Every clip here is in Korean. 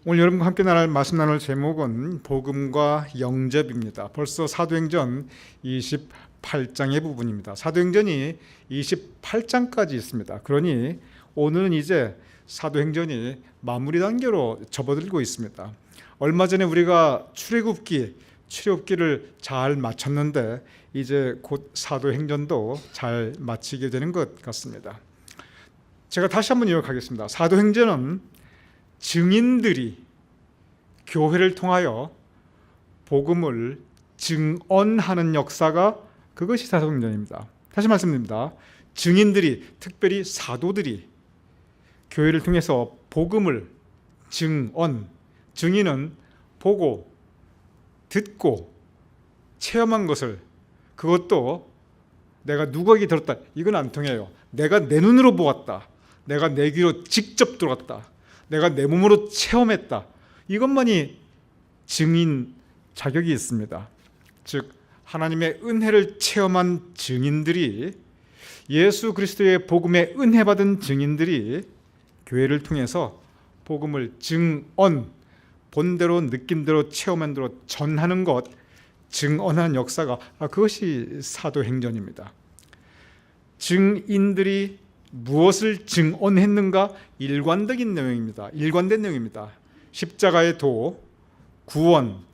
오늘 여러분과 함께 말씀 나눌 제목은 복음과 영접입니다. 벌써 사도행전 28장의 부분입니다. 사도행전이 28장까지 있습니다. 그러니 오늘은 이제 사도행전이 마무리 단계로 접어들고 있습니다. 얼마 전에 우리가 출애굽기를 잘 마쳤는데 이제 곧 사도행전도 잘 마치게 되는 것 같습니다. 제가 다시 한번 요약하겠습니다. 사도행전은 증인들이 교회를 통하여 복음을 증언하는 역사가 그것이 사도행전입니다. 다시 말씀드립니다. 증인들이, 특별히 사도들이 교회를 통해서 복음을 증인은 보고 듣고 체험한 것을, 그것도 내가 누구에게 들었다, 이건 안 통해요. 내가 내 눈으로 보았다, 내가 내 귀로 직접 들었다, 내가 내 몸으로 체험했다, 이것만이 증인 자격이 있습니다. 즉 하나님의 은혜를 체험한 증인들이, 예수 그리스도의 복음에 은혜 받은 증인들이 교회를 통해서 복음을 본대로 느낌대로 체험한 대로 전하는 것, 증언하는 역사가 그것이 사도행전입니다. 증인들이 무엇을 증언했는가? 일관된 내용입니다. 십자가의 도, 구원,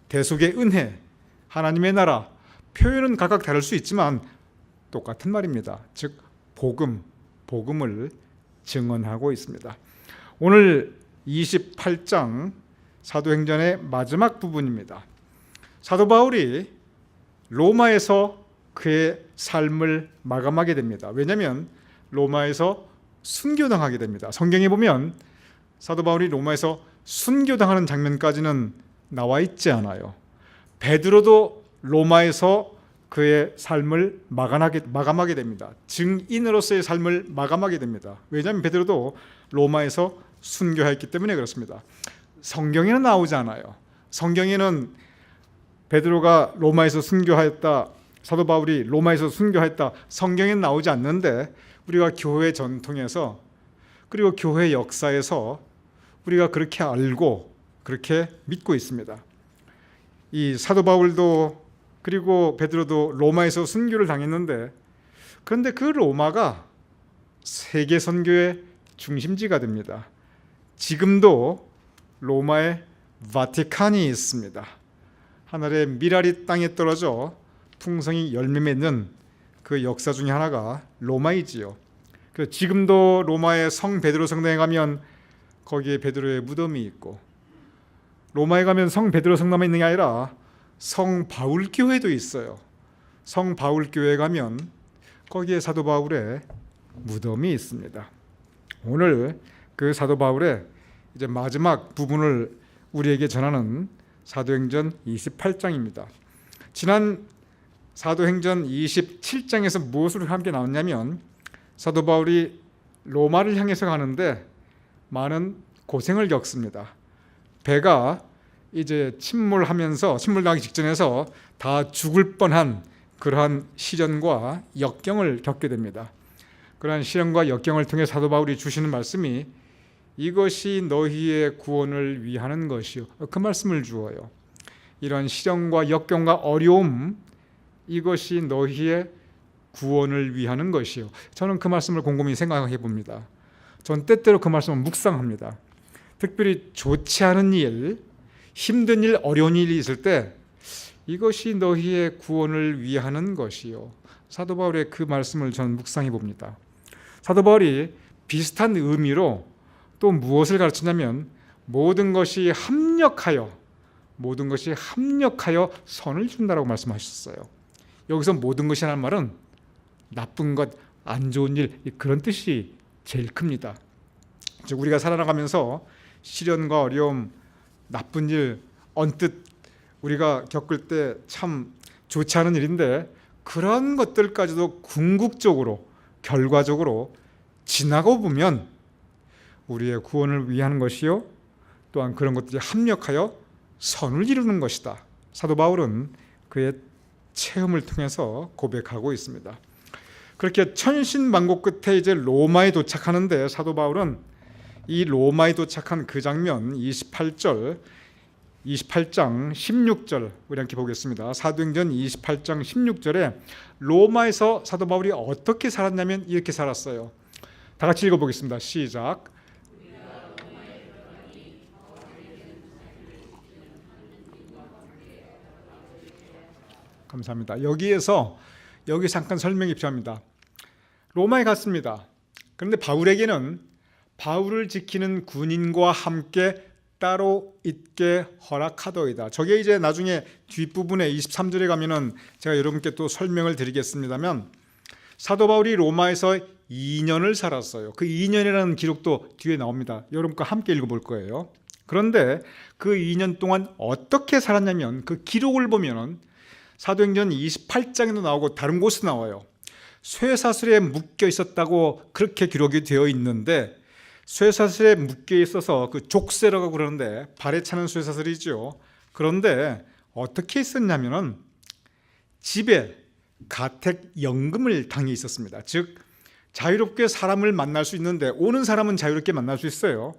대속의 은혜, 하나님의 나라, 표현은 각각 다를 수 있지만 똑같은 말입니다. 즉 복음을 증언하고 있습니다. 오늘 28장 사도행전의 마지막 부분입니다. 사도 바울이 로마에서 그의 삶을 마감하게 됩니다. 왜냐하면 로마에서 순교당하게 됩니다. 성경에 보면 사도 바울이 로마에서 순교당하는 장면까지는 나와 있지 않아요. 베드로도 로마에서 그의 삶을 마감하게 됩니다. 증인으로서의 삶을 마감하게 됩니다. 왜냐하면 베드로도 로마에서 순교했기 때문에 그렇습니다. 성경에는 나오지 않아요. 성경에는 베드로가 로마에서 순교하였다, 사도 바울이 로마에서 순교했다, 성경에는 나오지 않는데 우리가 교회 전통에서, 그리고 교회 역사에서 우리가 그렇게 알고 그렇게 믿고 있습니다. 이 사도 바울도 그리고 베드로도 로마에서 순교를 당했는데, 그런데 그 로마가 세계 선교의 중심지가 됩니다. 지금도 로마에 바티칸이 있습니다. 하늘의 미라리 땅에 떨어져 풍성히 열매 맺는 그 역사 중에 하나가 로마이지요. 지금도 로마의 성 베드로 성당에 가면 거기에 베드로의 무덤이 있고, 로마에 가면 성 베드로 성당만 있는 게 아니라 성 바울 교회도 있어요. 성 바울 교회에 가면 거기에 사도 바울의 무덤이 있습니다. 오늘 그 사도 바울의 이제 마지막 부분을 우리에게 전하는 사도행전 28장입니다. 지난 사도행전 27장에서 무엇을 함께 나왔냐면, 사도 바울이 로마를 향해서 가는데 많은 고생을 겪습니다. 배가 이제 침몰하기 직전에서 다 죽을 뻔한 그러한 시련과 역경을 겪게 됩니다. 그러한 시련과 역경을 통해 사도 바울이 주시는 말씀이 이것이 너희의 구원을 위하는 것이요, 그 말씀을 주어요. 이런 시련과 역경과 어려움, 이것이 너희의 구원을 위하는 것이요. 저는 그 말씀을 곰곰이 생각해 봅니다. 전 때때로 그 말씀을 묵상합니다. 특별히 좋지 않은 일, 힘든 일, 어려운 일이 있을 때 이것이 너희의 구원을 위하는 것이요. 사도 바울의 그 말씀을 저는 묵상해 봅니다. 사도 바울이 비슷한 의미로 또 무엇을 가르치냐면, 모든 것이 합력하여 선을 준다라고 말씀하셨어요. 여기서 모든 것이라는 말은 나쁜 것, 안 좋은 일, 그런 뜻이 제일 큽니다. 즉 우리가 살아가면서 시련과 어려움, 나쁜 일, 언뜻 우리가 겪을 때 참 좋지 않은 일인데, 그런 것들까지도 궁극적으로, 결과적으로 지나고 보면 우리의 구원을 위하는 것이요, 또한 그런 것들이 합력하여 선을 이루는 것이다. 사도 바울은 그의 체험을 통해서 고백하고 있습니다. 그렇게 천신만고 끝에 이제 로마에 도착하는데 사도 바울은 이 로마에 도착한 그 장면 28장 16절 우리 함께 보겠습니다. 사도행전 28장 16절에 로마에서 사도 바울이 어떻게 살았냐면 이렇게 살았어요. 다 같이 읽어보겠습니다. 시작. 감사합니다. 여기서 잠깐 설명이 필요합니다. 로마에 갔습니다. 그런데 바울에게는 바울을 지키는 군인과 함께 따로 있게 허락하더이다. 저게 이제 나중에 뒷부분에 23절에 가면은 제가 여러분께 또 설명을 드리겠습니다만, 사도 바울이 로마에서 2년을 살았어요. 그 2년이라는 기록도 뒤에 나옵니다. 여러분과 함께 읽어볼 거예요. 그런데 그 2년 동안 어떻게 살았냐면, 그 기록을 보면은 사도행전 28장에도 나오고 다른 곳에 나와요. 쇠사슬에 묶여 있었다고 그렇게 기록이 되어 있는데, 쇠사슬에 묶여 있어서 그 족쇄라고 그러는데 발에 차는 쇠사슬이죠. 그런데 어떻게 있었냐면은 집에 가택연금을 당해 있었습니다. 즉 자유롭게 사람을 만날 수 있는데 오는 사람은 자유롭게 만날 수 있어요.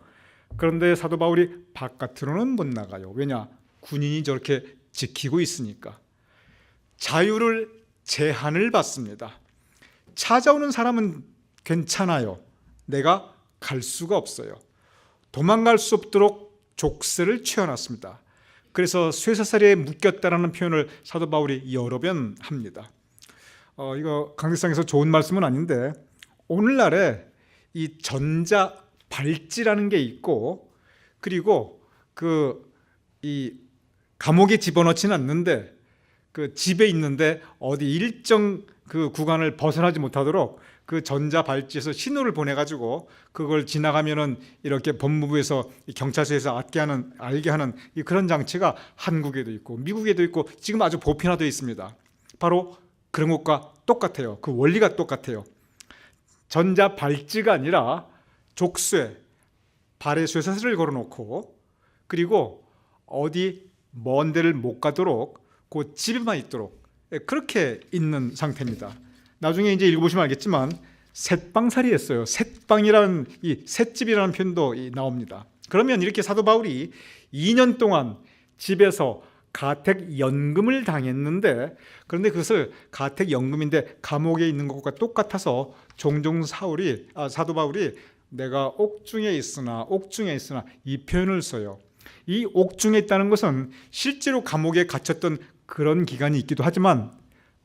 그런데 사도 바울이 바깥으로는 못 나가요. 왜냐? 군인이 저렇게 지키고 있으니까. 자유를 제한을 받습니다. 찾아오는 사람은 괜찮아요. 내가 갈 수가 없어요. 도망갈 수 없도록 족쇄를 취해놨습니다. 그래서 쇠사슬에 묶였다라는 표현을 사도 바울이 여러 번 합니다. 이거 강대상에서 좋은 말씀은 아닌데, 오늘날에 이 전자 발찌라는 게 있고, 그리고 이 감옥에 집어넣지는 않는데 그 집에 있는데 어디 일정 그 구간을 벗어나지 못하도록 그 전자 발찌에서 신호를 보내가지고 그걸 지나가면은 이렇게 법무부에서 경찰서에서 알게 하는 그런 장치가 한국에도 있고 미국에도 있고 지금 아주 보편화되어 있습니다. 바로 그런 것과 똑같아요. 그 원리가 똑같아요. 전자 발찌가 아니라 족쇄, 발에 쇠사슬을 걸어놓고, 그리고 어디 먼 데를 못 가도록 그 집에만 있도록 그렇게 있는 상태입니다. 나중에 이제 읽어보시면 알겠지만 셋방살이했어요. 셋방이라는 이 셋집이라는 표현도 나옵니다. 그러면 이렇게 사도 바울이 2년 동안 집에서 가택연금을 당했는데, 그런데 그것을 가택연금인데 감옥에 있는 것과 똑같아서 종종 사도 바울이 내가 옥중에 있으나 이 표현을 써요. 이 옥중에 있다는 것은 실제로 감옥에 갇혔던 그런 기간이 있기도 하지만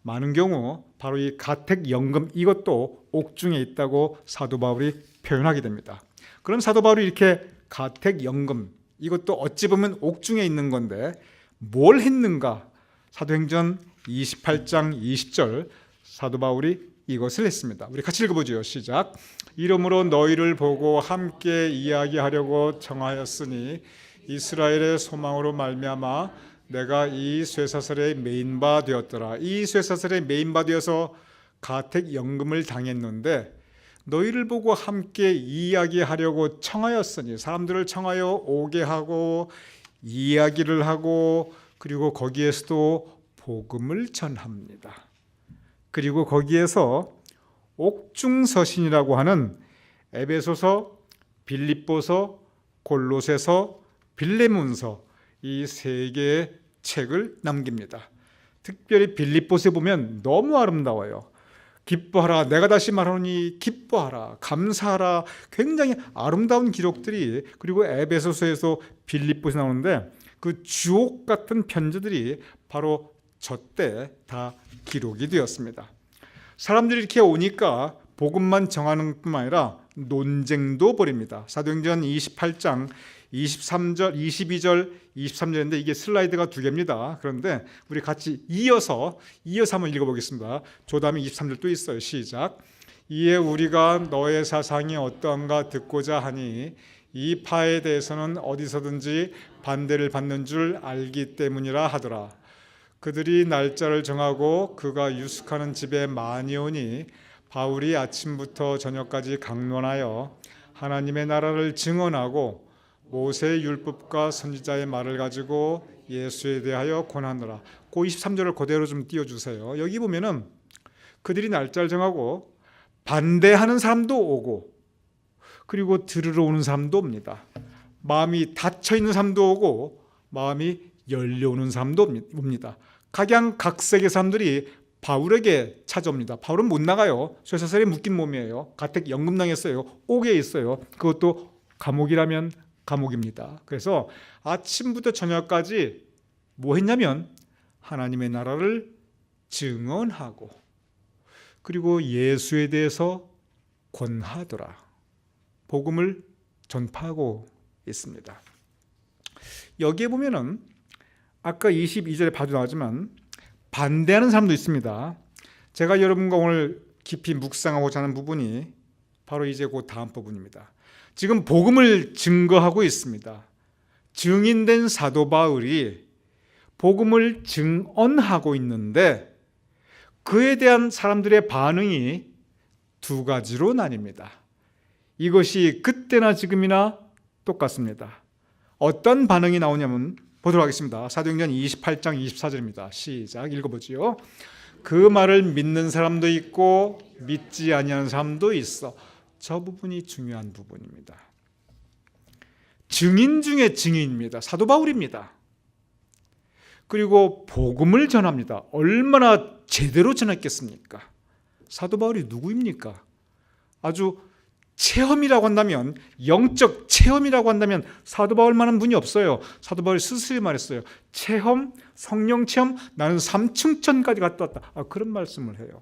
많은 경우 바로 이 가택연금 이것도 옥중에 있다고 사도 바울이 표현하게 됩니다. 그럼 사도 바울이 이렇게 가택연금 이것도 어찌 보면 옥중에 있는 건데 뭘 했는가? 사도행전 28장 20절 사도 바울이 이것을 했습니다. 우리 같이 읽어보죠. 시작. 이러므로 너희를 보고 함께 이야기하려고 청하였으니 이스라엘의 소망으로 말미암아 내가 이 쇠사슬에 매인 바 되었더라. 이 쇠사슬에 매인 바 되어서 가택연금을 당했는데 너희를 보고 함께 이야기하려고 청하였으니, 사람들을 청하여 오게 하고 이야기를 하고, 그리고 거기에서도 복음을 전합니다. 그리고 거기에서 옥중서신이라고 하는 에베소서, 빌립보서, 골로새서, 빌레몬서 이 세 개의 책을 남깁니다. 특별히 빌립보서에 보면 너무 아름다워요. 기뻐하라, 내가 다시 말하노니 기뻐하라, 감사하라, 굉장히 아름다운 기록들이, 그리고 에베소서에서 빌립보서 나오는데 그 주옥 같은 편지들이 바로 저때 다 기록이 되었습니다. 사람들이 이렇게 오니까 복음만 정하는 뿐만 아니라 논쟁도 벌입니다. 사도행전 28장 23절, 22절, 23절인데 이게 슬라이드가 두 개입니다. 그런데 우리 같이 이어서 한번 읽어보겠습니다. 조담이 23절도 있어요. 시작. 이에 우리가 너의 사상이 어떠한가 듣고자 하니 이 파에 대해서는 어디서든지 반대를 받는 줄 알기 때문이라 하더라. 그들이 날짜를 정하고 그가 유숙하는 집에 많이 오니 바울이 아침부터 저녁까지 강론하여 하나님의 나라를 증언하고 모세의 율법과 선지자의 말을 가지고 예수에 대하여 권하느라. 그 23절을 그대로 좀 띄워주세요. 여기 보면은 그들이 날짜를 정하고 반대하는 사람도 오고, 그리고 들으러 오는 사람도 옵니다. 마음이 닫혀 있는 사람도 오고 마음이 열려오는 사람도 옵니다. 각양각색의 사람들이 바울에게 찾아옵니다. 바울은 못 나가요. 쇠사슬에 묶인 몸이에요. 가택 연금당했어요. 옥에 있어요. 그것도 감옥이라면 감옥입니다. 그래서 아침부터 저녁까지 뭐 했냐면 하나님의 나라를 증언하고 그리고 예수에 대해서 권하더라. 복음을 전파하고 있습니다. 여기에 보면은 아까 22절에 봐도 나오지만 반대하는 사람도 있습니다. 제가 여러분과 오늘 깊이 묵상하고자 하는 부분이 바로 이제 그 다음 부분입니다. 지금 복음을 증거하고 있습니다. 증인된 사도 바울이 복음을 증언하고 있는데 그에 대한 사람들의 반응이 두 가지로 나뉩니다. 이것이 그때나 지금이나 똑같습니다. 어떤 반응이 나오냐면 보도록 하겠습니다. 사도행전 28장 24절입니다. 시작 읽어보지요. 그 말을 믿는 사람도 있고 믿지 아니하는 사람도 있어. 저 부분이 중요한 부분입니다. 증인 중에 증인입니다. 사도 바울입니다. 그리고 복음을 전합니다. 얼마나 제대로 전했겠습니까? 사도 바울이 누구입니까? 아주 체험이라고 한다면, 영적 체험이라고 한다면 사도 바울만한 분이 없어요. 사도 바울이 스스로 말했어요. 체험, 성령 체험, 나는 삼층천까지 갔다 왔다. 그런 말씀을 해요.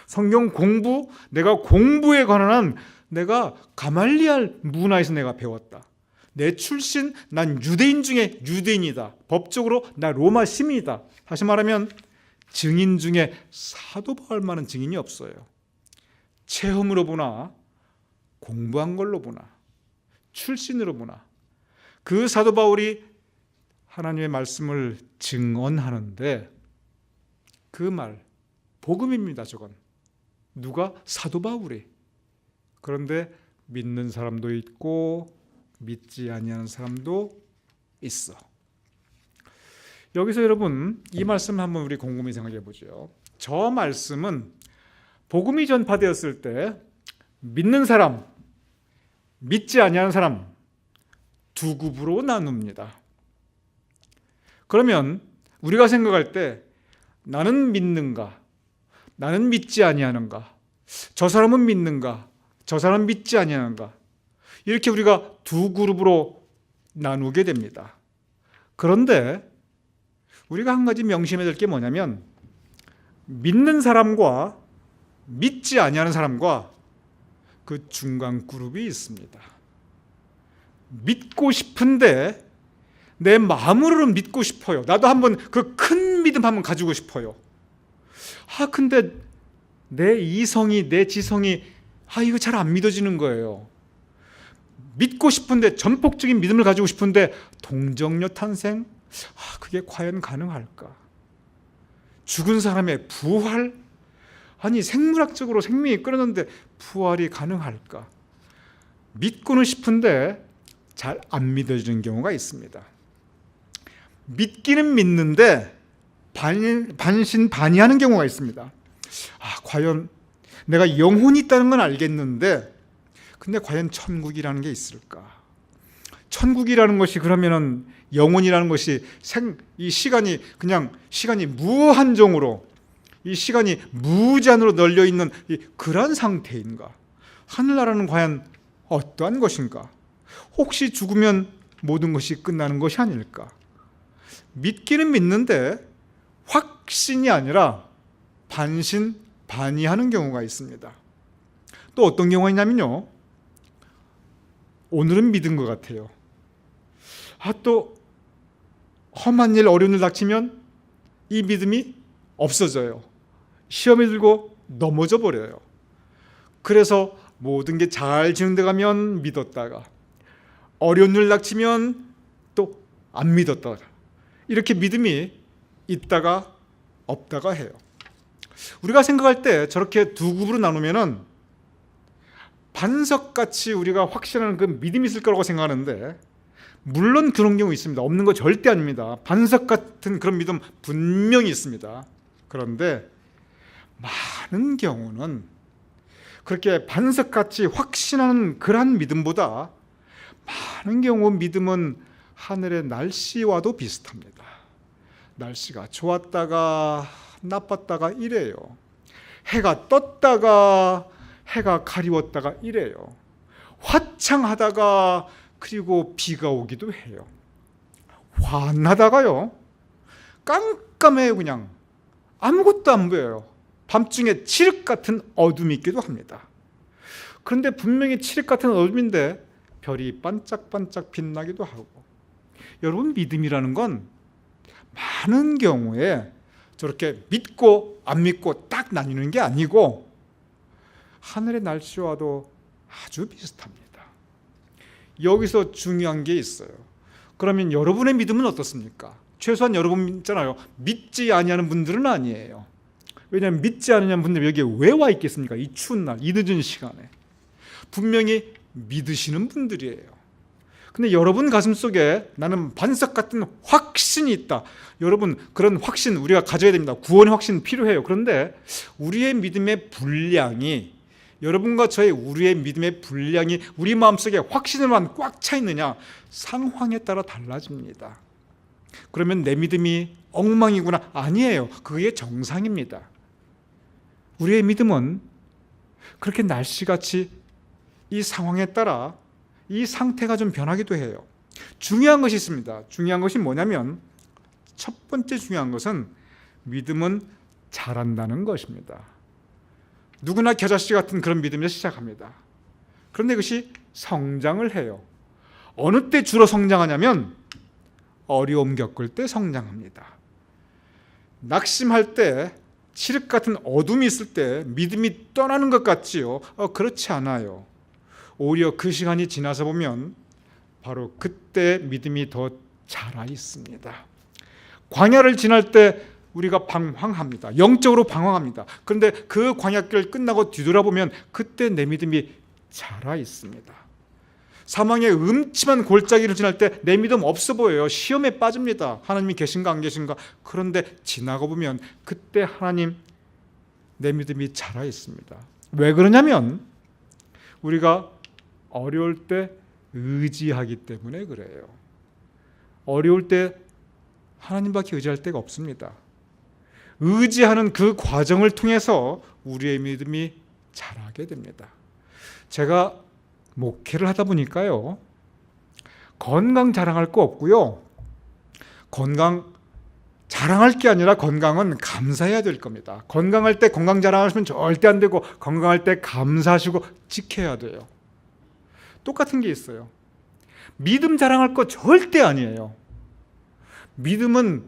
성경 공부, 내가 공부에 관한 내가 가말리알 문화에서 내가 배웠다. 내 출신, 난 유대인 중에 유대인이다. 법적으로 나 로마 시민이다. 다시 말하면 증인 중에 사도 바울만한 증인이 없어요. 체험으로 보나 공부한 걸로 보나 출신으로 보나 그 사도 바울이 하나님의 말씀을 증언하는데 그 말 복음입니다. 저건 누가? 사도 바울이. 그런데 믿는 사람도 있고 믿지 아니하는 사람도 있어. 여기서 여러분 이 말씀 한번 우리 곰곰이 생각해 보죠. 저 말씀은 복음이 전파되었을 때 믿는 사람, 믿지 아니하는 사람 두 굽으로 나눕니다. 그러면 우리가 생각할 때 나는 믿는가? 나는 믿지 아니하는가? 저 사람은 믿는가? 저 사람은 믿지 아니하는가? 이렇게 우리가 두 그룹으로 나누게 됩니다. 그런데 우리가 한 가지 명심해야 될 게 뭐냐면 믿는 사람과 믿지 아니하는 사람과 그 중간 그룹이 있습니다. 믿고 싶은데 내 마음으로는 믿고 싶어요. 나도 한번 그 큰 믿음 한번 가지고 싶어요. 근데 내 이성이, 내 지성이 이거 잘 안 믿어지는 거예요. 믿고 싶은데, 전폭적인 믿음을 가지고 싶은데 동정녀 탄생? 그게 과연 가능할까? 죽은 사람의 부활? 아니 생물학적으로 생명이 끊었는데 부활이 가능할까? 믿고는 싶은데 잘 안 믿어지는 경우가 있습니다. 믿기는 믿는데 반신반의하는 경우가 있습니다. 과연 내가 영혼이 있다는 건 알겠는데 근데 과연 천국이라는 게 있을까? 천국이라는 것이 그러면은 영혼이라는 것이 이 시간이 그냥 시간이 무한정으로 이 시간이 무제한으로 널려 있는 그런 상태인가? 하늘나라는 과연 어떠한 것인가? 혹시 죽으면 모든 것이 끝나는 것이 아닐까? 믿기는 믿는데 확신이 아니라 반신반의하는 경우가 있습니다. 또 어떤 경우가 있냐면요. 오늘은 믿은 것 같아요. 또 험한 일, 어려운 일 닥치면 이 믿음이 없어져요. 시험에 들고 넘어져 버려요. 그래서 모든 게 잘 진행돼 가면 믿었다가 어려운 일 닥치면 또 안 믿었다가 이렇게 믿음이 있다가 없다가 해요. 우리가 생각할 때 저렇게 두 그룹으로 나누면은 반석같이 우리가 확신하는 그 믿음이 있을 거라고 생각하는데 물론 그런 경우 있습니다. 없는 거 절대 아닙니다. 반석 같은 그런 믿음 분명히 있습니다. 그런데 많은 경우는 그렇게 반석같이 확신하는 그러한 믿음보다 많은 경우 믿음은 하늘의 날씨와도 비슷합니다. 날씨가 좋았다가 나빴다가 이래요. 해가 떴다가 해가 가리웠다가 이래요. 화창하다가 그리고 비가 오기도 해요. 환하다가요 깜깜해요. 그냥 아무것도 안 보여요. 밤중에 칠흑 같은 어둠이 있기도 합니다. 그런데 분명히 칠흑 같은 어둠인데 별이 반짝반짝 빛나기도 하고. 여러분, 믿음이라는 건 많은 경우에 저렇게 믿고 안 믿고 딱 나뉘는 게 아니고 하늘의 날씨와도 아주 비슷합니다. 여기서 중요한 게 있어요. 그러면 여러분의 믿음은 어떻습니까? 최소한 여러분 있잖아요. 믿지 아니하는 분들은 아니에요. 왜냐하면 믿지 않으냐는 분들이 여기에 왜 와 있겠습니까? 이 추운 날, 이 늦은 시간에. 분명히 믿으시는 분들이에요. 근데 여러분 가슴 속에 나는 반석 같은 확신이 있다. 여러분, 그런 확신 우리가 가져야 됩니다. 구원의 확신 필요해요. 그런데 우리의 믿음의 분량이, 여러분과 저의 우리의 믿음의 분량이 우리 마음속에 확신으로만 꽉 차 있느냐, 상황에 따라 달라집니다. 그러면 내 믿음이 엉망이구나. 아니에요. 그게 정상입니다. 우리의 믿음은 그렇게 날씨같이 이 상황에 따라 이 상태가 좀 변하기도 해요. 중요한 것이 있습니다. 중요한 것이 뭐냐면, 첫 번째 중요한 것은 믿음은 자란다는 것입니다. 누구나 겨자씨 같은 그런 믿음에서 시작합니다. 그런데 그것이 성장을 해요. 어느 때 주로 성장하냐면 어려움 겪을 때 성장합니다. 낙심할 때, 칠흑 같은 어둠이 있을 때 믿음이 떠나는 것 같지요? 그렇지 않아요. 오히려 그 시간이 지나서 보면 바로 그때 믿음이 더 자라 있습니다. 광야를 지날 때 우리가 방황합니다. 영적으로 방황합니다. 그런데 그 광야길 끝나고 뒤돌아보면 그때 내 믿음이 자라 있습니다. 사망의 음침한 골짜기를 지날 때 내 믿음 없어 보여요. 시험에 빠집니다. 하나님이 계신가 안 계신가. 그런데 지나고 보면 그때 하나님, 내 믿음이 자라 있습니다. 왜 그러냐면 우리가 어려울 때 의지하기 때문에 그래요. 어려울 때 하나님밖에 의지할 데가 없습니다. 의지하는 그 과정을 통해서 우리의 믿음이 자라게 됩니다. 제가 목회를 하다 보니까요, 건강 자랑할 거 없고요, 건강 자랑할 게 아니라 건강은 감사해야 될 겁니다. 건강할 때 건강 자랑하시면 절대 안 되고, 건강할 때 감사하시고 지켜야 돼요. 똑같은 게 있어요. 믿음 자랑할 거 절대 아니에요. 믿음은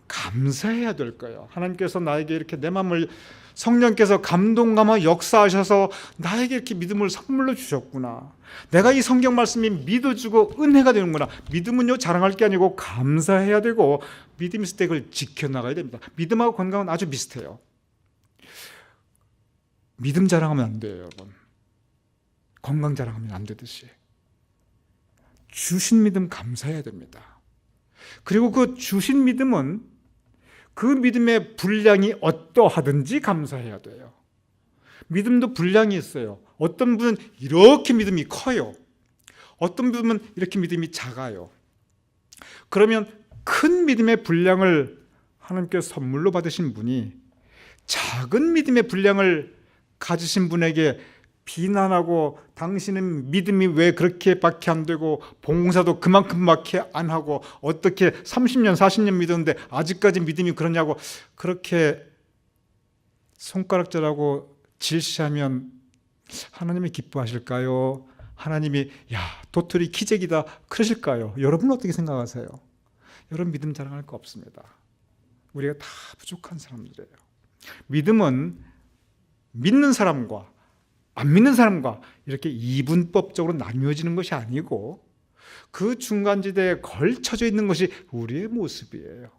감사해야 될 거예요. 하나님께서 나에게 이렇게 내 마음을, 성령께서 감동감화 역사하셔서 나에게 이렇게 믿음을 선물로 주셨구나. 내가 이 성경 말씀이 믿어주고 은혜가 되는구나. 믿음은요, 자랑할 게 아니고 감사해야 되고, 믿음 있을 때 그걸 지켜나가야 됩니다. 믿음하고 건강은 아주 비슷해요. 믿음 자랑하면 안 돼요, 여러분. 건강 자랑하면 안 되듯이 주신 믿음 감사해야 됩니다. 그리고 그 주신 믿음은 그 믿음의 분량이 어떠하든지 감사해야 돼요. 믿음도 분량이 있어요. 어떤 분은 이렇게 믿음이 커요. 어떤 분은 이렇게 믿음이 작아요. 그러면 큰 믿음의 분량을 하나님께서 선물로 받으신 분이 작은 믿음의 분량을 가지신 분에게 비난하고, 당신은 믿음이 왜 그렇게밖에 안 되고 봉사도 그만큼밖에 안 하고 어떻게 30년 40년 믿었는데 아직까지 믿음이 그러냐고 그렇게 손가락질하고 질시하면 하나님이 기뻐하실까요? 하나님이 야, 도토리 기적이다 그러실까요? 여러분은 어떻게 생각하세요? 여러분, 믿음 자랑할 거 없습니다. 우리가 다 부족한 사람들이에요. 믿음은 믿는 사람과 안 믿는 사람과 이렇게 이분법적으로 나뉘어지는 것이 아니고 그 중간지대에 걸쳐져 있는 것이 우리의 모습이에요.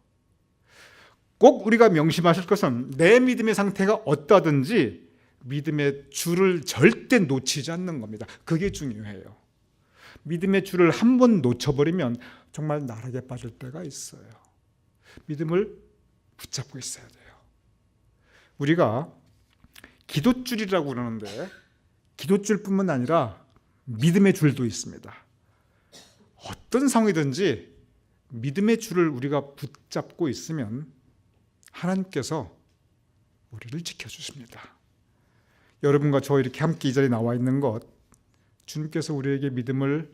꼭 우리가 명심하실 것은 내 믿음의 상태가 어떠하든지 믿음의 줄을 절대 놓치지 않는 겁니다. 그게 중요해요. 믿음의 줄을 한 번 놓쳐버리면 정말 나락에 빠질 때가 있어요. 믿음을 붙잡고 있어야 돼요. 우리가 기도줄이라고 그러는데 기도줄뿐만 아니라 믿음의 줄도 있습니다. 어떤 상황이든지 믿음의 줄을 우리가 붙잡고 있으면 하나님께서 우리를 지켜주십니다. 여러분과 저 이렇게 함께 이 자리에 나와 있는 것, 주님께서 우리에게 믿음을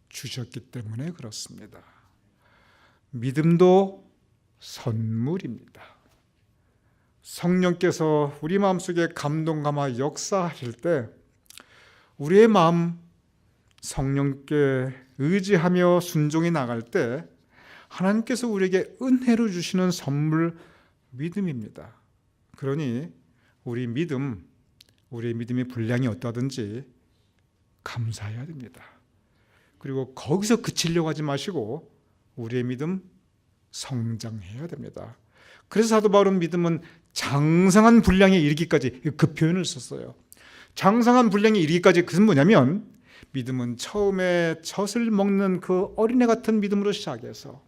주셨기 때문에 그렇습니다. 믿음도 선물입니다. 성령께서 우리 마음속에 감동 감화 역사하실 때 우리의 마음 성령께 의지하며 순종해 나갈 때 하나님께서 우리에게 은혜로 주시는 선물 믿음입니다. 그러니 우리의 믿음의 분량이 어떠하든지 감사해야 됩니다. 그리고 거기서 그치려고 하지 마시고 우리의 믿음 성장해야 됩니다. 그래서 사도 바울은 믿음은 장성한 분량에 이르기까지 그 표현을 썼어요. 장성한 분량에 이르기까지 그것은 뭐냐면 믿음은 처음에 젖을 먹는 그 어린애 같은 믿음으로 시작해서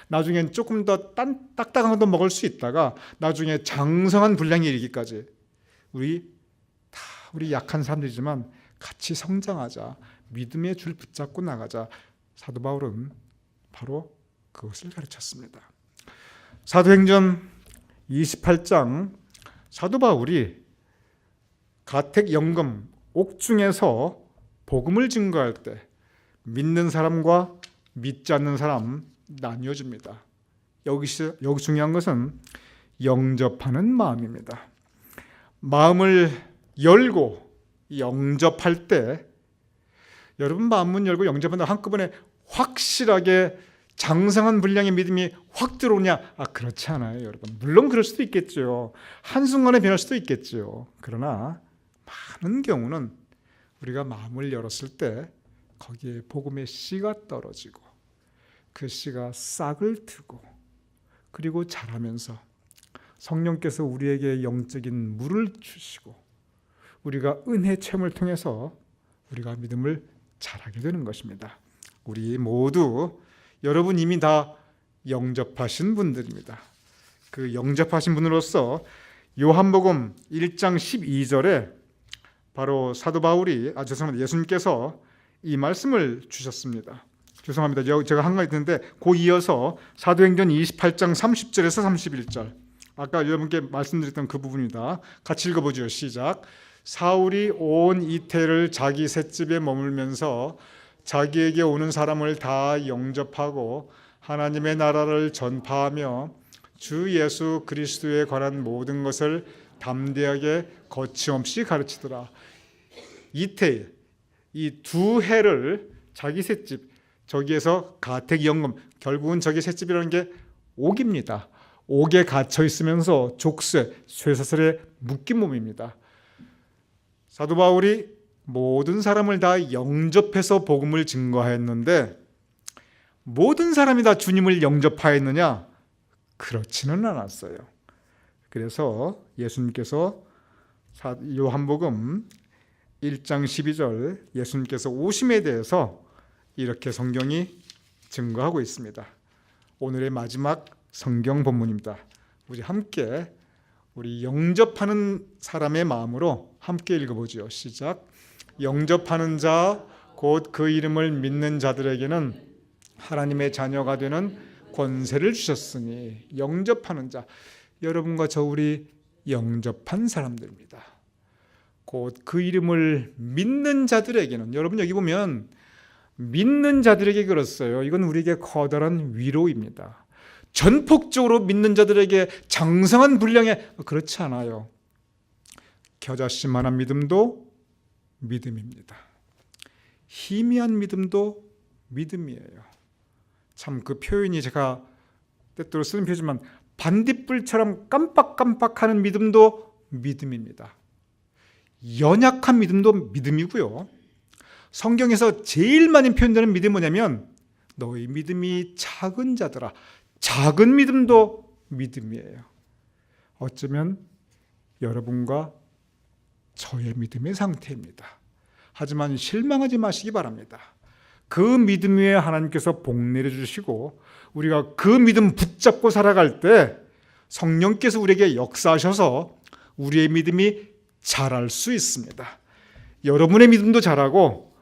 나중엔 조금 더 딱딱한 것도 먹을 수 있다가 나중에 장성한 분량에 이르기까지 우리 약한 사람들이지만 같이 성장하자, 믿음의 줄 붙잡고 나가자. 사도 바울은 바로 그것을 가르쳤습니다. 사도행전 28장 사도 바울이 가택 영금 옥중에서 복음을 증거할 때 믿는 사람과 믿지 않는 사람 나뉘어집니다. 여기 중요한 것은 영접하는 마음입니다. 마음을 열고 영접할 때 여러분 마음문 열고 영접한다 한꺼번에 확실하게 장성한 분량의 믿음이 확 들어오냐? 그렇지 않아요, 여러분. 물론 그럴 수도 있겠죠. 한순간에 변할 수도 있겠죠. 그러나 많은 경우는 우리가 마음을 열었을 때 거기에 복음의 씨가 떨어지고 그 씨가 싹을 트고 그리고 자라면서 성령께서 우리에게 영적인 물을 주시고 우리가 은혜 체험을 통해서 우리가 믿음을 자라게 되는 것입니다. 우리 모두 여러분 이미 다 영접하신 분들입니다. 그 영접하신 분으로서 요한복음 1장 12절에 바로 사도 바울이 예수님께서 이 말씀을 주셨습니다. 죄송합니다. 제가 한 가지 있는데 그 이어서 사도행전 28장 30절에서 31절 아까 여러분께 말씀드렸던 그 부분입니다. 같이 읽어보죠. 시작. 사울이 온 이태를 자기 셋집에 머물면서 자기에게 오는 사람을 다 영접하고 하나님의 나라를 전파하며 주 예수 그리스도에 관한 모든 것을 담대하게 거침없이 가르치더라. 이태, 이 두 해를 자기 셋집, 저기에서 가택연금, 결국은 저기 셋집이라는 게 옥입니다. 옥에 갇혀 있으면서 족쇄, 쇠사슬에 묶인 몸입니다. 사도 바울이 모든 사람을 다 영접해서 복음을 증거하였는데 모든 사람이 다 주님을 영접하였느냐? 그렇지는 않았어요. 그래서 예수님께서 요한복음 1장 12절 예수님께서 오심에 대해서 이렇게 성경이 증거하고 있습니다. 오늘의 마지막 성경 본문입니다. 우리 함께 우리 영접하는 사람의 마음으로 함께 읽어보죠. 시작. 영접하는 자 곧 그 이름을 믿는 자들에게는 하나님의 자녀가 되는 권세를 주셨으니 영접하는 자 여러분과 저 우리 영접한 사람들입니다. 곧 그 이름을 믿는 자들에게는 여러분 여기 보면 믿는 자들에게 그랬어요. 이건 우리에게 커다란 위로입니다. 전폭적으로 믿는 자들에게 장성한 분량의 그렇지 않아요. 겨자씨만한 믿음도 믿음입니다. 희미한 믿음도 믿음이에요. 참 그 표현이 제가 때때로 쓰는 표현이지만 반딧불처럼 깜빡깜빡하는 믿음도 믿음입니다. 연약한 믿음도 믿음이고요. 성경에서 제일 많이 표현되는 믿음이 뭐냐면 너희 믿음이 작은 자들아. 작은 믿음도 믿음이에요. 어쩌면 여러분과 저의 믿음의 상태입니다. 하지만 실망하지 마시기 바랍니다. 그 믿음 위에 하나님께서 복 내려주시고 우리가 그 믿음 붙잡고 살아갈 때 성령께서 우리에게 역사하셔서 우리의 믿음이 자랄 수 있습니다. 여러분의 믿음도 자라고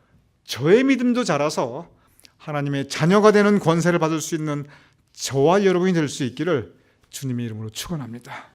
저의 믿음도 자라서 하나님의 자녀가 되는 권세를 받을 수 있는 저와 여러분이 될 수 있기를 주님의 이름으로 축원합니다.